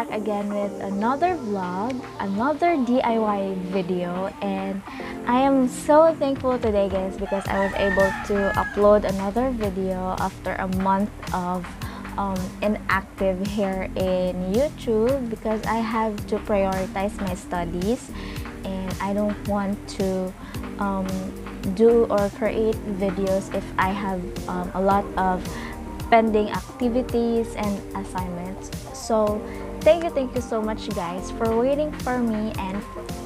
back again with another vlog, another DIY video, and I am so thankful today guys because I was able to upload another video after a month of inactive here in YouTube because I have to prioritize my studies and I don't want to do or create videos if I have a lot of pending activities and assignments. So thank you so much guys for waiting for me and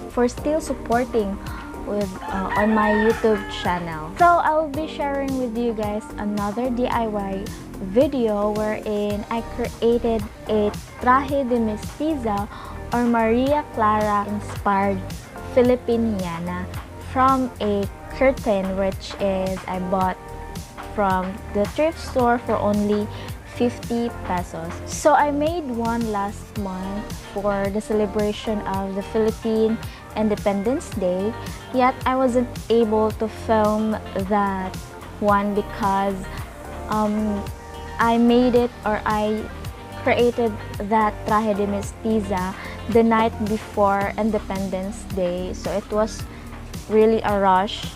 for still supporting with on my YouTube channel. So I will be sharing with you guys another DIY video wherein I created a Traje de Mestiza or Maria Clara inspired Filipiniana from a curtain which is I bought from the thrift store for only 50 pesos. So I made one last month for the celebration of the Philippine Independence Day, yet I wasn't able to film that one because I made it or I created that Traje de Mestiza the night before Independence Day, so it was really a rush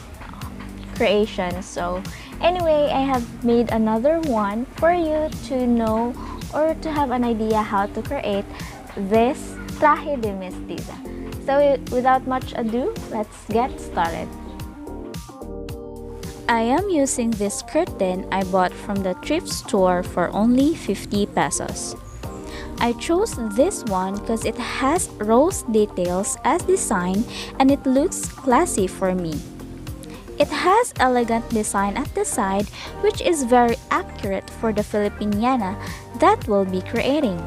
creation. So anyway, I have made another one for you to know or to have an idea how to create this Traje de Mestiza. So without much ado, let's get started. I am using this curtain I bought from the thrift store for only 50 pesos. I chose this one because it has rose details as design and it looks classy for me. It has elegant design at the side which is very accurate for the Filipiniana that we'll be creating.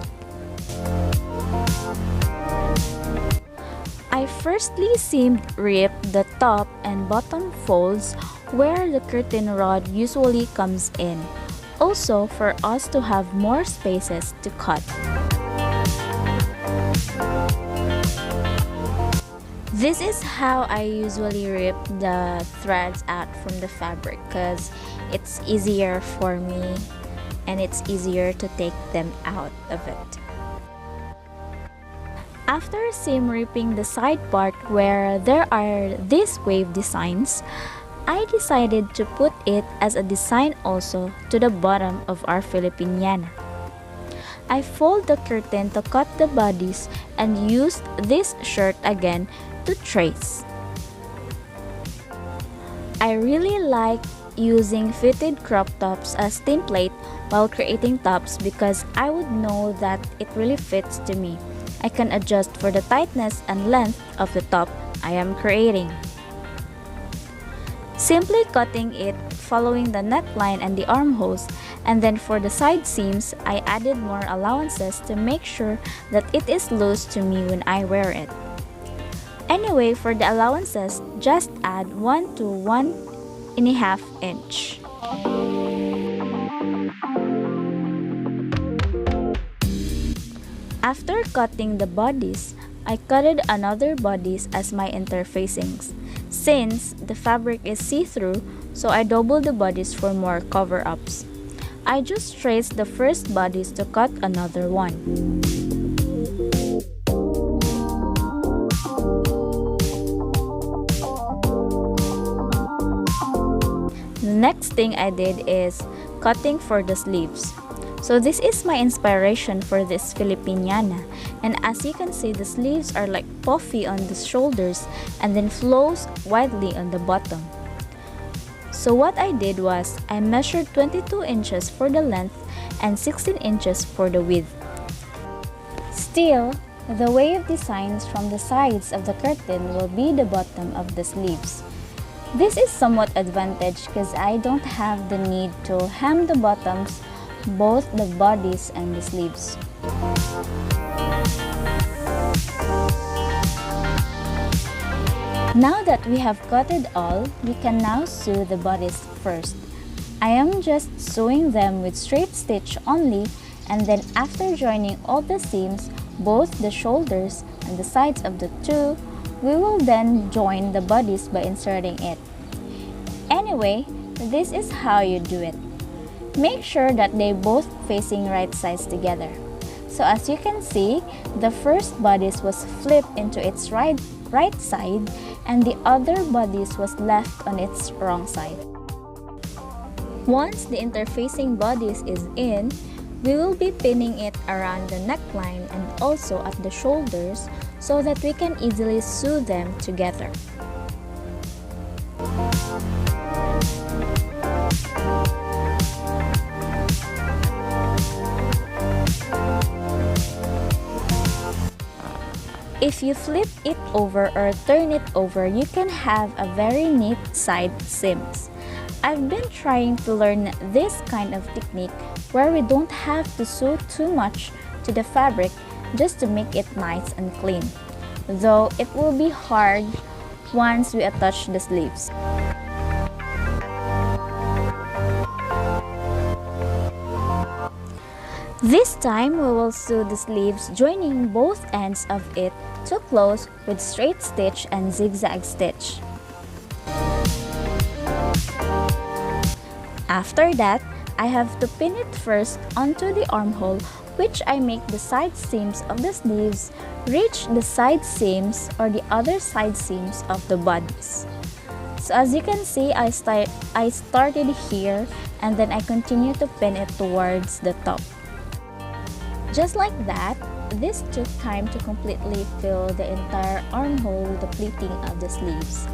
I firstly seam ripped the top and bottom folds where the curtain rod usually comes in, also for us to have more spaces to cut. This is how I usually rip the threads out from the fabric because it's easier for me and it's easier to take them out of it. After seam ripping the side part where there are these wave designs, I decided to put it as a design also to the bottom of our Filipiniana. I fold the curtain to cut the bodies and used this shirt again to trace. I really like using fitted crop tops as template while creating tops because I would know that it really fits to me. I can adjust for the tightness and length of the top I am creating. Simply cutting it following the neckline and the armholes, and then for the side seams, I added more allowances to make sure that it is loose to me when I wear it. Anyway, for the allowances, just add 1 to 1.5 inch. After cutting the bodies, I cutted another bodies as my interfacings. Since the fabric is see-through, so I doubled the bodies for more cover-ups. I just traced the first bodies to cut another one. The next thing I did is cutting for the sleeves. So this is my inspiration for this Filipiniana, and as you can see, the sleeves are like puffy on the shoulders and then flows widely on the bottom. So what I did was I measured 22 inches for the length and 16 inches for the width. Still, the wave designs from the sides of the curtain will be the bottom of the sleeves. This is somewhat advantage because I don't have the need to hem the bottoms, both the bodies and the sleeves. Now that we have cut it all, we can now sew the bodies first. I am just sewing them with straight stitch only, and then after joining all the seams, both the shoulders and the sides of the two, we will then join the bodies by inserting it. Anyway, this is how you do it. Make sure that they both facing right sides together. So as you can see, the first bodice was flipped into its right side and the other bodice was left on its wrong side. Once the interfacing bodice is in, we will be pinning it around the neckline and also at the shoulders so that we can easily sew them together. If you flip it over or turn it over, you can have a very neat side seams. I've been trying to learn this kind of technique where we don't have to sew too much to the fabric just to make it nice and clean, though it will be hard once we attach the sleeves. This time we will sew the sleeves joining both ends of it to close with straight stitch and zigzag stitch. After that, I have to pin it first onto the armhole, which I make the side seams of the sleeves reach the side seams or the other side seams of the bodice. So as you can see, I started here and then I continue to pin it towards the top. Just like that, this took time to completely fill the entire armhole with the pleating of the sleeves.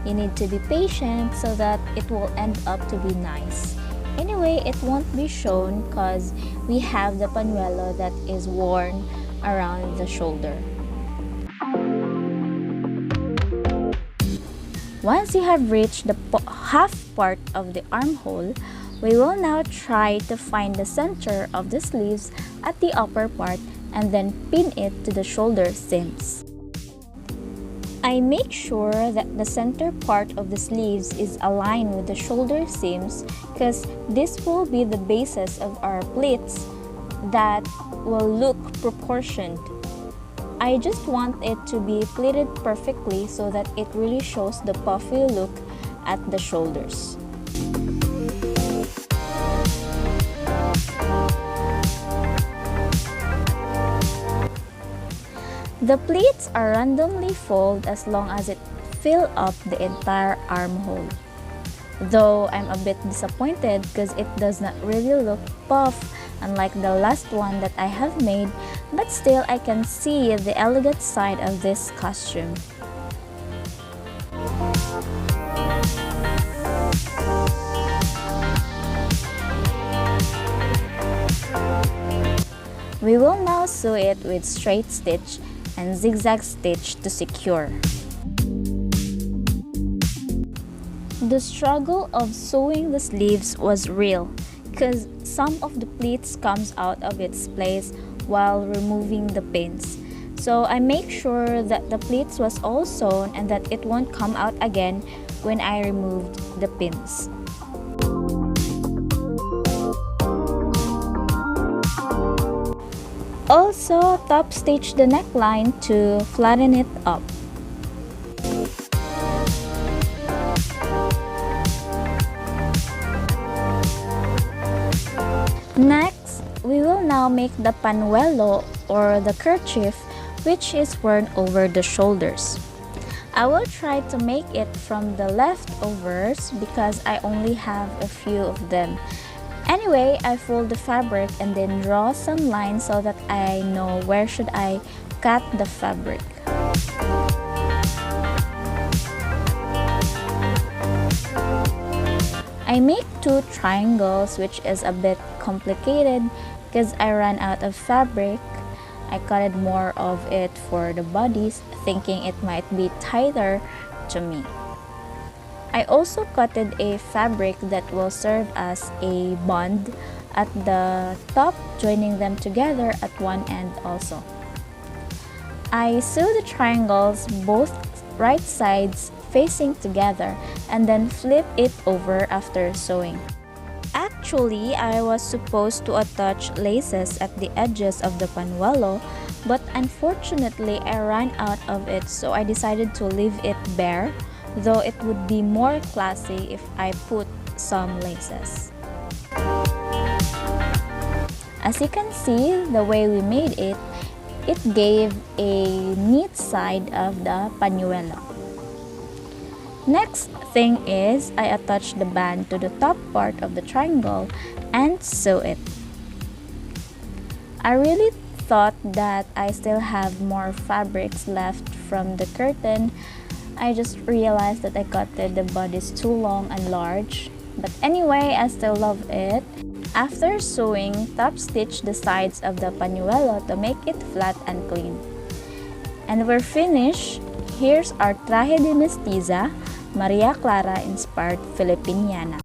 You need to be patient so that it will end up to be nice. Anyway, it won't be shown because we have the pañuelo that is worn around the shoulder. Once you have reached the half part of the armhole, we will now try to find the center of the sleeves at the upper part and then pin it to the shoulder seams. I make sure that the center part of the sleeves is aligned with the shoulder seams because this will be the basis of our pleats that will look proportioned. I just want it to be pleated perfectly so that it really shows the puffy look at the shoulders. The pleats are randomly folded as long as it fills up the entire armhole. Though I'm a bit disappointed because it does not really look puff unlike the last one that I have made, but still I can see the elegant side of this costume. We will now sew it with straight stitch and zigzag stitch to secure. The struggle of sewing the sleeves was real because some of the pleats comes out of its place while removing the pins. So I make sure that the pleats was all sewn and that it won't come out again when I removed the pins. Also, top stitch the neckline to flatten it up. Next, we will now make the pañuelo or the kerchief, which is worn over the shoulders. I will try to make it from the leftovers because I only have a few of them. Anyway, I fold the fabric and then draw some lines so that I know where should I cut the fabric. I make two triangles, which is a bit complicated because I ran out of fabric. I cutted more of it for the bodies, thinking it might be tighter to me. I also cutted a fabric that will serve as a bond at the top, joining them together at one end also. I sew the triangles both right sides facing together and then flip it over after sewing. Actually, I was supposed to attach laces at the edges of the pañuelo, but unfortunately I ran out of it, so I decided to leave it bare, though it would be more classy if I put some laces. As you can see, the way we made it, it gave a neat side of the pañuelo. Next thing is, I attach the band to the top part of the triangle and sew it. I really thought that I still have more fabrics left from the curtain. I just realized that I cut the bodice too long and large. But anyway, I still love it. After sewing, top stitch the sides of the pañuelo to make it flat and clean. And we're finished. Here's our Traje de Mestiza, Maria Clara inspired Filipiniana.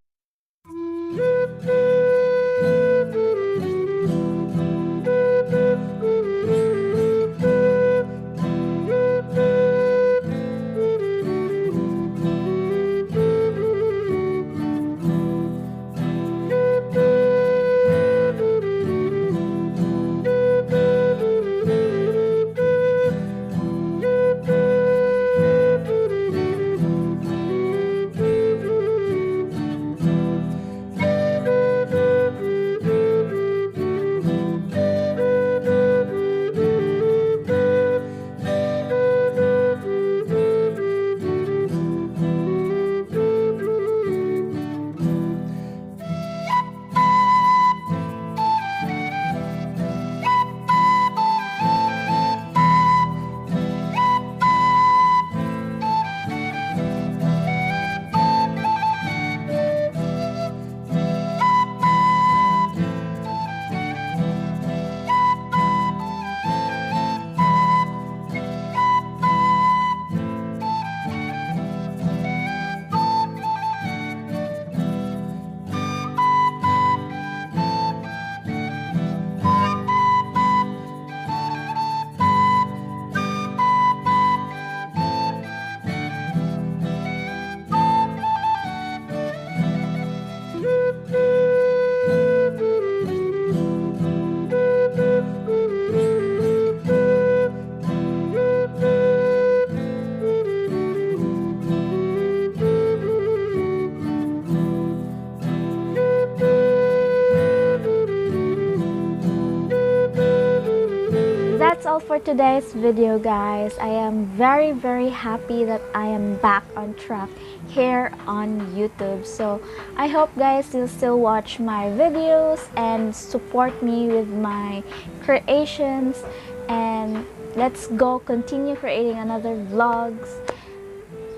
That's all for today's video, guys. I am very happy that I am back on track here on YouTube. So I hope guys you'll still watch my videos and support me with my creations, and let's go continue creating another vlogs.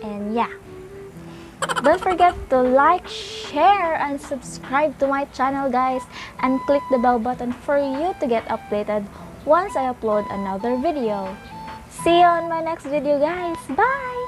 And yeah, don't forget to like, share, and subscribe to my channel, guys, and click the bell button for you to get updated once I upload another video. See you on my next video, guys. Bye!